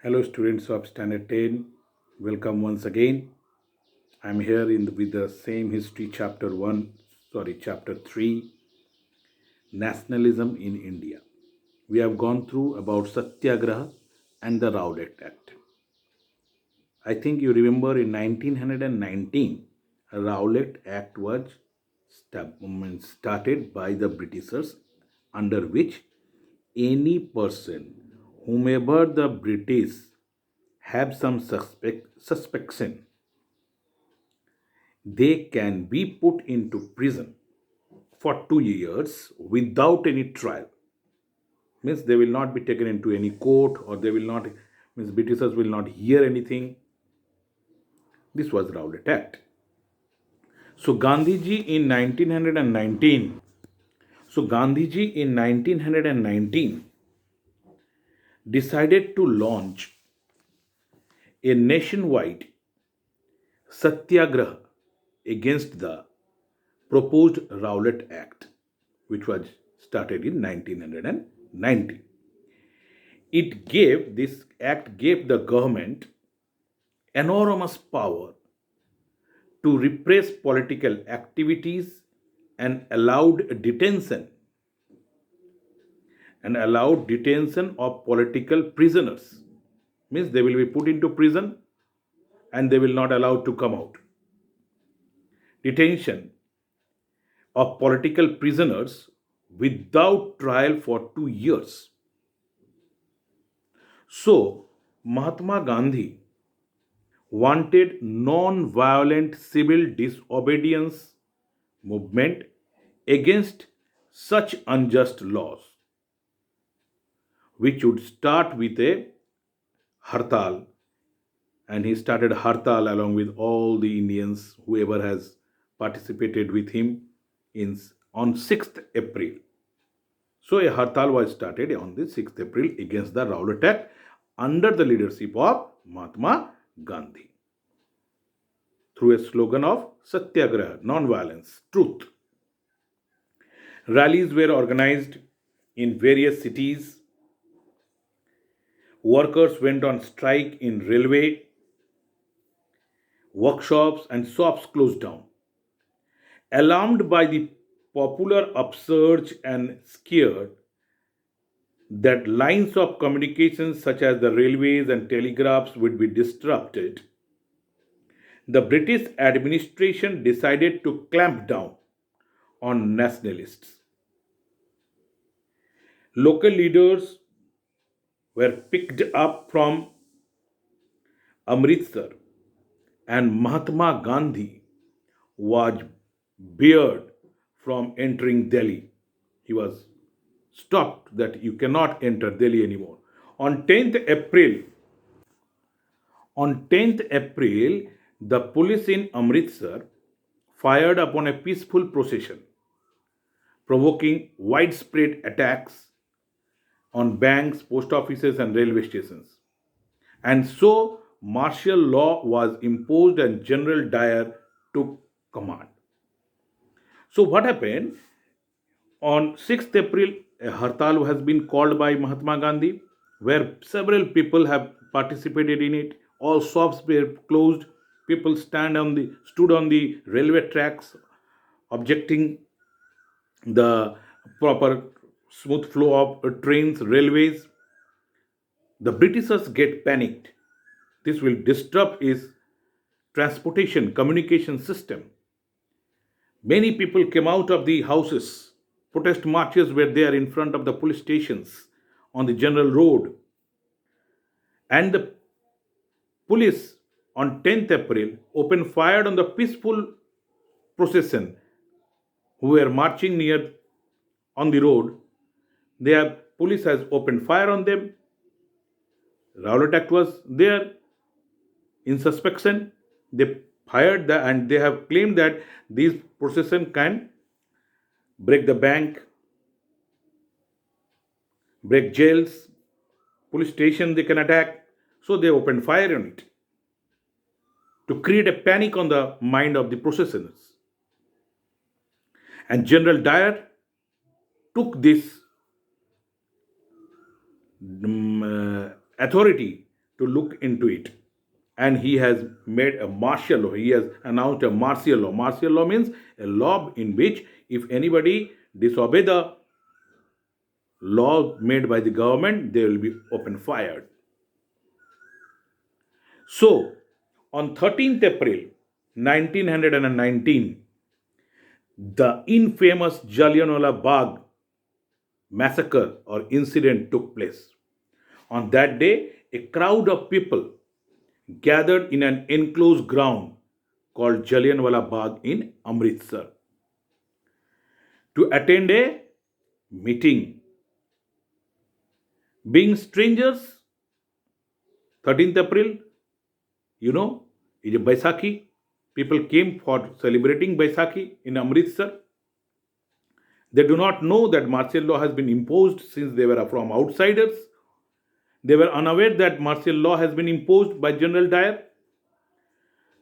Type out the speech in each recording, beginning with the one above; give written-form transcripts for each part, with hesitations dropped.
Hello, students of Standard 10. Welcome once again. I'm here with the same history, chapter 1, chapter 3, Nationalism in India. We have gone through about Satyagraha and the Rowlatt Act. I think you remember in 1919, Rowlatt Act was started by the Britishers, under which any person, whomever the British have some suspicion, they can be put into prison for 2 years without any trial. Means they will not be taken into any court, or they will not, means Britishers will not hear anything. This was Rowlatt Act. So Gandhiji in 1919, Gandhiji in 1919 decided to launch a nationwide satyagraha against the proposed Rowlatt Act, which was started in 1990. This act gave the government enormous power to repress political activities and allowed detention of political prisoners. Means they will be put into prison and they will not allowed to come out. Detention of political prisoners without trial for 2 years. So, Mahatma Gandhi wanted non-violent civil disobedience movement against such unjust laws, which would start with a hartal, and he started hartal along with all the Indians, whoever has participated with him in on 6th April. So a hartal was started on the 6th April against the Rowlatt Act under the leadership of Mahatma Gandhi through a slogan of Satyagraha, non-violence, truth. Rallies were organized in various cities. Workers went on strike in railway. Workshops and shops closed down. Alarmed by the popular upsurge and scared that lines of communication such as the railways and telegraphs would be disrupted, the British administration decided to clamp down on nationalists. Local leaders were picked up from Amritsar, and Mahatma Gandhi was barred from entering Delhi. He was stopped that you cannot enter Delhi anymore. On 10th April, on 10th April, the police in Amritsar fired upon a peaceful procession, provoking widespread attacks on banks, post offices, and railway stations. And so, martial law was imposed and General Dyer took command. So, what happened? On 6th April, a hartal has been called by Mahatma Gandhi, where several people have participated in it. All shops were closed. People stood on the railway tracks, objecting the proper smooth flow of trains, railways. The Britishers get panicked. This will disrupt his transportation communication system. Many people came out of the houses. Protest marches were there in front of the police stations on the general road. And the police on 10th April opened fire on the peaceful procession who were marching near on the road. Their police has opened fire on them. Rowlatt Act was there in suspicion. They fired and they have claimed that these procession can break the bank, break jails, police station they can attack. So they opened fire on it to create a panic on the mind of the processioners. And General Dyer took this authority to look into it. And he has made a martial law. He has announced a martial law. Martial law means a law in which if anybody disobey the law made by the government, they will be open fired. So, on 13th April 1919, the infamous Jallianwala Bagh massacre or incident took place. On that day, a crowd of people gathered in an enclosed ground called Jallianwala Bagh in Amritsar to attend a meeting. Being strangers, 13th April, is a Baisakhi. People came for celebrating Baisakhi in Amritsar. They do not know that martial law has been imposed since they were from outsiders. They were unaware that martial law has been imposed by General Dyer.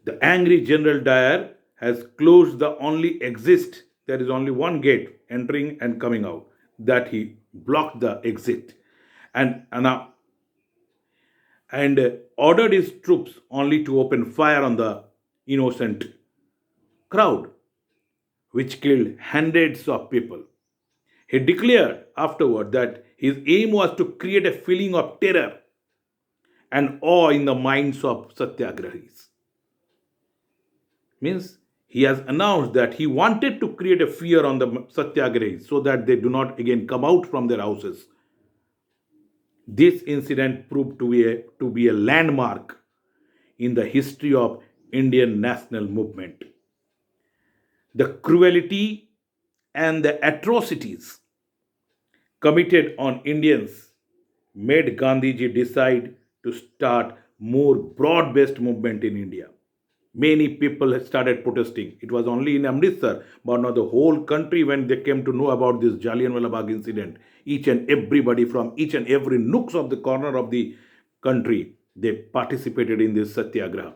The angry General Dyer has closed the only exit. There is only one gate entering and coming out. That he blocked the exit and ordered his troops only to open fire on the innocent crowd, which killed hundreds of people. He declared afterward that his aim was to create a feeling of terror and awe in the minds of satyagrahis. Means he has announced that he wanted to create a fear on the satyagrahis so that they do not again come out from their houses. This incident proved to be a landmark in the history of Indian national movement. The cruelty and the atrocities committed on Indians made Gandhiji decide to start more broad-based movement in India. Many people started protesting. It was only in Amritsar, but now the whole country, when they came to know about this Jallianwala Bagh incident, each and everybody from each and every nooks of the corner of the country, they participated in this satyagraha.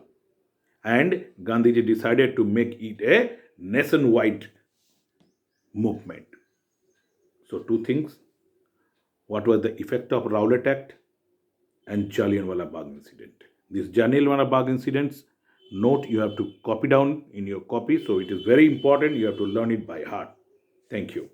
And Gandhiji decided to make it a nationwide movement. So two things. What was the effect of Rowlatt Act and Jallianwala Bagh incident? These Jallianwala Bagh incidents, note you have to copy down in your copy. So it is very important. You have to learn it by heart. Thank you.